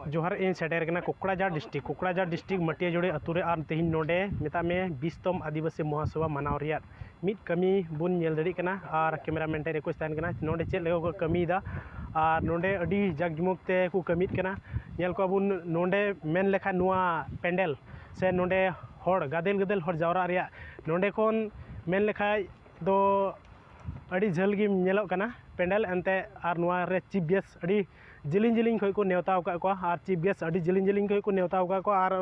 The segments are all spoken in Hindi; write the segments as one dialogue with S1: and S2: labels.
S1: जोहार इन सेटेर कना कोकराझार डिस्ट्रिक्ट मटिया जोड़े अतुरे आर तेहिन नोडे मेता में 20तम आदिवासी महासभा मनाव रियात मित कमी बुन नेल दड़ी कना आर कैमरामैन टे रिक्वेस्ट तान कना नोडे चेक लेको कमी दा आर नोडे अडी जाकजमक ते को कमित कना नेल को बुन नोडे मेन लेखा नुआ पेंडल से नोडे हर गादेल हर जावरा रिया नोडे कोन मेन लेखा दो अड़ी झल गी नेलो कना पेंडल एंते आर नुआ रे चीफ गेस्ट अड़ी जिलिंग खो को नेवता को आर चीफ गेस्ट अड़ी जिलिंग खो को नेवता को आर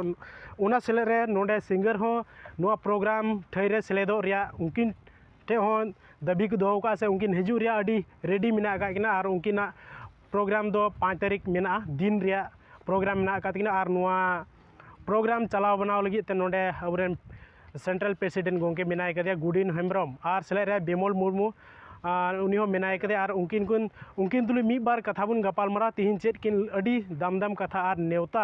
S1: उना सेले रे नोडे सिंगर हो नुआ प्रोग्राम ठई रे सेलेदो रिया उनकिन ठे हो दाबी को दो का से उनकिन हिजू रिया अड़ी रेडी मिना का किना आर उनकिना प्रोग्राम दो 5 तारीख मिना दिन रिया प्रोग्राम मिना का किना आर नुआ प्रोग्राम चलाव बनाव लगी ते नोडे अबरेन सेंट्रल प्रेसिडेंट गोंके मिनाय कदे गुडिन हेम्ब्रम आर सेले रे बेमोल मुर्मू उनी हो मेनाय कदे आर उनकिन तुलु मी बार कथा बुन गपालमारा तिहिन चेत किन अडी दाम कथा आर नेवता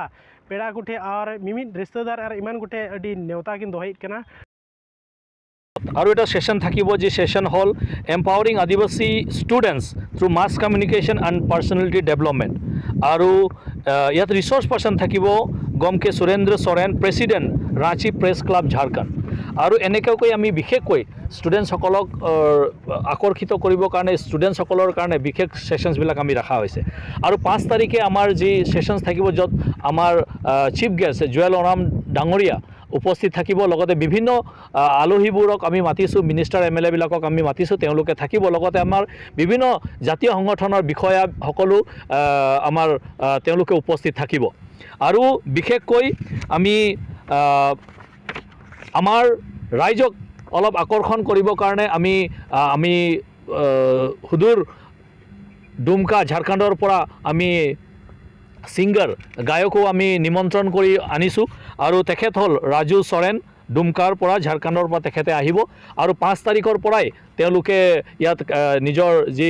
S1: पेड़ा कुठे आर मिमित रिश्तेदार आर इमान कुठे अडी नेवता किन दोहित कना
S2: और एटा सेशन থাকিব যে सेशन हल empowering Adivasi students through mass communication and personality development और ইয়াত रिसोर्स पर्सन থাকিব गमके Surendra Soren president Ranchi press club Jharkhand और এনেকৈ আমি বিশেষকৈ ষ্টুডেণ্টসকলক আকৰ্ষিত কৰিবৰ কাৰণে ষ্টুডেণ্টসকলৰ কাৰণে বিশেষ সেশনছবিলাক আমি ৰখা হৈছে আৰু 5 তাৰিখে আমাৰ যি সেশনছ থাকিব য'ত আমাৰ চিফ গেষ্ট জুৱেল ওৰাম ডাঙৰীয়া উপস্থিত থাকিব লগতে বিভিন্ন আলহীবোৰক আমি মাতিছোঁ মিনিষ্টাৰ এমএলএ বিলাকক আমি মাতিছোঁ তেওঁলোকে থাকিব লগতে আমাৰ বিভিন্ন জাতীয় সংগঠনৰ বিষয়া সকলো আমাৰ তেওঁলোকে উপস্থিত থাকিব আৰু বিশেষকৈ আমি আমাৰ ৰাইজক অলপ আকৰ্ষণ কৰিবৰ কাৰণে আমি হুদুৰ ডুমকা ঝাৰখণ্ডৰ পৰা আমি সিংগাৰ গায়কো আমি নিমন্ত্ৰণ কৰি আনিছোঁ আৰু তেখেত হ'ল ৰাজু সৰেন ডুমকাৰ পৰা ঝাৰখণ্ডৰ পৰা তেখেতে আহিব আৰু 5 তাৰিখৰ পৰাই তেওঁলোকে ইয়াত নিজৰ যি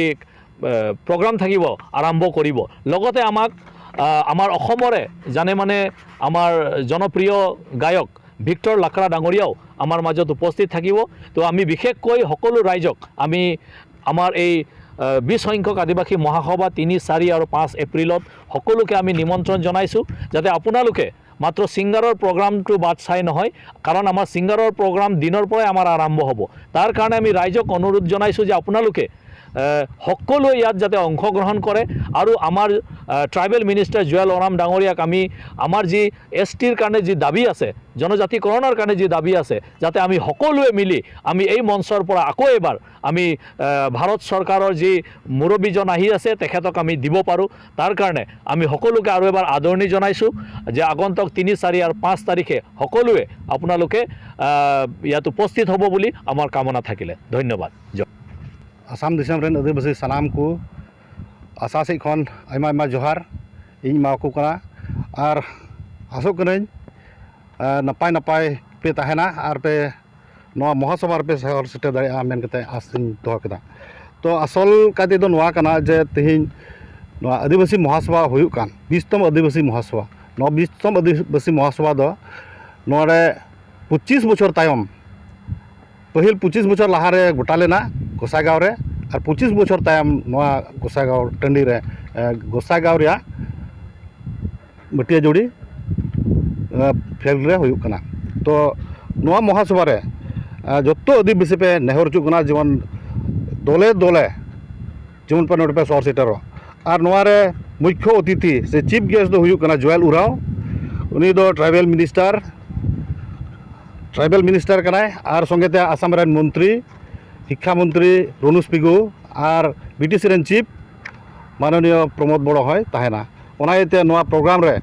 S2: প্ৰগ্ৰাম থাকিব আৰম্ভ কৰিব লগতে আমাৰ অসমৰে জানে মানে আমাৰ জনপ্ৰিয় গায়ক ভিক্টৰ লাকৰা ডাঙৰীয়াও আমাৰ মাজত উপস্থিত থাকিব তো আমি বিশেষকৈ সকলো ৰাইজক আমি আমাৰ এই 20 সংখ্যক আদিবাসী মহাসভা 3, 4 আৰু 5 এপ্ৰিলত সকলোকে আমি নিমন্ত্ৰণ জনাইছোঁ যাতে আপোনালোকে মাত্ৰ সিংগাৰৰ প্ৰগ্ৰামটো বাদ চাই নহয় কাৰণ আমাৰ সিংগাৰৰ প্ৰগ্ৰাম দিনৰ পৰাই আমাৰ আৰম্ভ হ'ব তাৰ কাৰণে আমি ৰাইজক অনুৰোধ জনাইছোঁ যে আপোনালোকে সকলোৱে ইয়াত যাতে অংশগ্ৰহণ কৰে আৰু আমাৰ ট্ৰাইবেল মিনিষ্টাৰ জুৱেল ওৰাম ডাঙৰীয়াক আমি আমাৰ যি এছটিৰ কাৰণে যি দাবী আছে জনজাতিকৰণৰ কাৰণে যি দাবী আছে যাতে আমি সকলোৱে মিলি আমি এই মঞ্চৰ পৰা আকৌ এবাৰ আমি ভাৰত চৰকাৰৰ যি মুৰব্বীজন আহি আছে তেখেতক আমি দিব পাৰোঁ তাৰ কাৰণে আমি সকলোকে আৰু এবাৰ আদৰণি জনাইছোঁ যে আগন্তুক 3, 4 আৰু 5 তাৰিখে সকলোৱে আপোনালোকে ইয়াত উপস্থিত হ'ব বুলি আমাৰ কামনা থাকিলে ধন্যবাদ
S3: आसाम दिसम रेन आदिवासी सानाम को आशा से खन आयमा जोहार इन माको कना और आसो करें नपाय पे तहना और पे नवा महासभा पे सहर सेटे दाड़ा मेन कते आसिन दोह कदा तो असल काते दो नवा कना जे तेहिन नवा आदिवासी महासभा हुयुक कान 20तम आदिवासी महासभा नवा 20तम आदिवासी महासभा दो नोरे 25 बछर तायम पहिल 25 बछर लहारे गोटा लेना गोसागाँव रे और 25 बछर तायम नवा गोसागाँव टंडी रे गोसागाँव रे मटिया जोड़ी फील्ड रे हुयुक कना तो नवा महासभा रे जत्तो आदिवासी पे नेहर चुक कना जीवन दले जीवन पे नोट पे सर सेटर और नवा रे मुख्य अतिथि से चीफ गेस्ट दो हुयुक कना जुएल उराव उनी दो ट्राइबल मिनिस्टर कनाय और संगेते आसाम रेन मंत्री शिक्षा मंत्री रनुज पिगु और बीटीसी रेन चीफ माननीय प्रमोद बड़ो है तहना ओनाइते नवा प्रोग्राम रे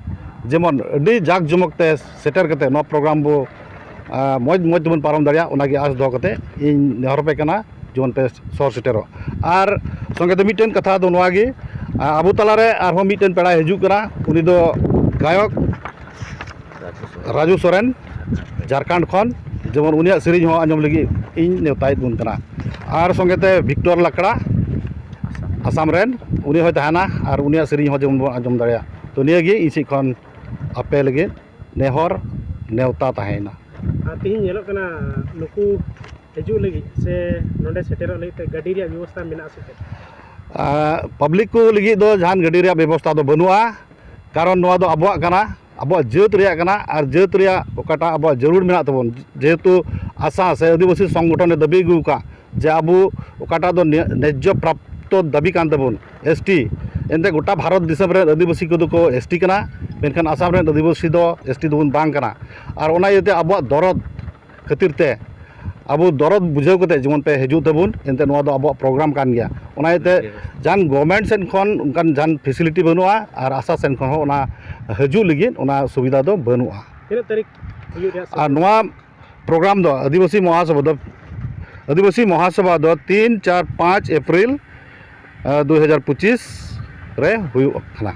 S3: जेमन अडी जाक जमकते सेटर कते नवा प्रोग्राम बो मज तबन पारम दाड़िया ओनागे आस दो कते इन नेहर पे कना जीवन पे सर सेटर और संगेते मिटेन कथा दो नवागे आबो तलारे आरो मिटेन पेड़ा हिजू कना उनी दो गायक राजू सोरेन झारखंड खन जेमन उनिया सेरिंग हो आंजम लगी इन नेवतायत बुन कना और संगेते विक्टर लाकड़ा आसाम रेन उनी हो तहना और उनिया सेरिंग हो जेमन आंजम दाड़िया तो नियागे इसी खन आपे लगे नेहर नेवता तहना
S1: तिहिन नेलो कना नुकु हिजू लगी से नोडे सेटेरो लगी गाड़ी रे व्यवस्था मेना से
S3: पब्लिक को लगी दो जहान गाड़ी रे व्यवस्था दो बनुआ karon noa do abuak kana abuak jeut riya kana ar jeut riya okata abuak jarur menak tabon jehetu asa se adibasi সংগঠনে দাবি গুকা যে abu okata do nejjo prapto dabi kan tabon ST ente gota bharat disam re adibasi ko do ko ST kana menkan asam re adibasi do ST do bang kana ar ona yete abuak dorod khatir te abu dorod bujhaw kate jemon pe hiju tabun ente noa do abuak program kan gya ona yete jan government sen khon unkan jan facility banua ar asa sen khon ona haju ligin ona subida do banua
S1: ᱛᱤᱱᱟᱹᱜ ᱛᱟᱹᱨᱤᱠᱷ ᱦᱩᱭᱩᱜ ᱨᱮᱭᱟᱜ
S3: ar noa program do adibasi mahasabha do 3 4 5 April 2025 re huyuk kana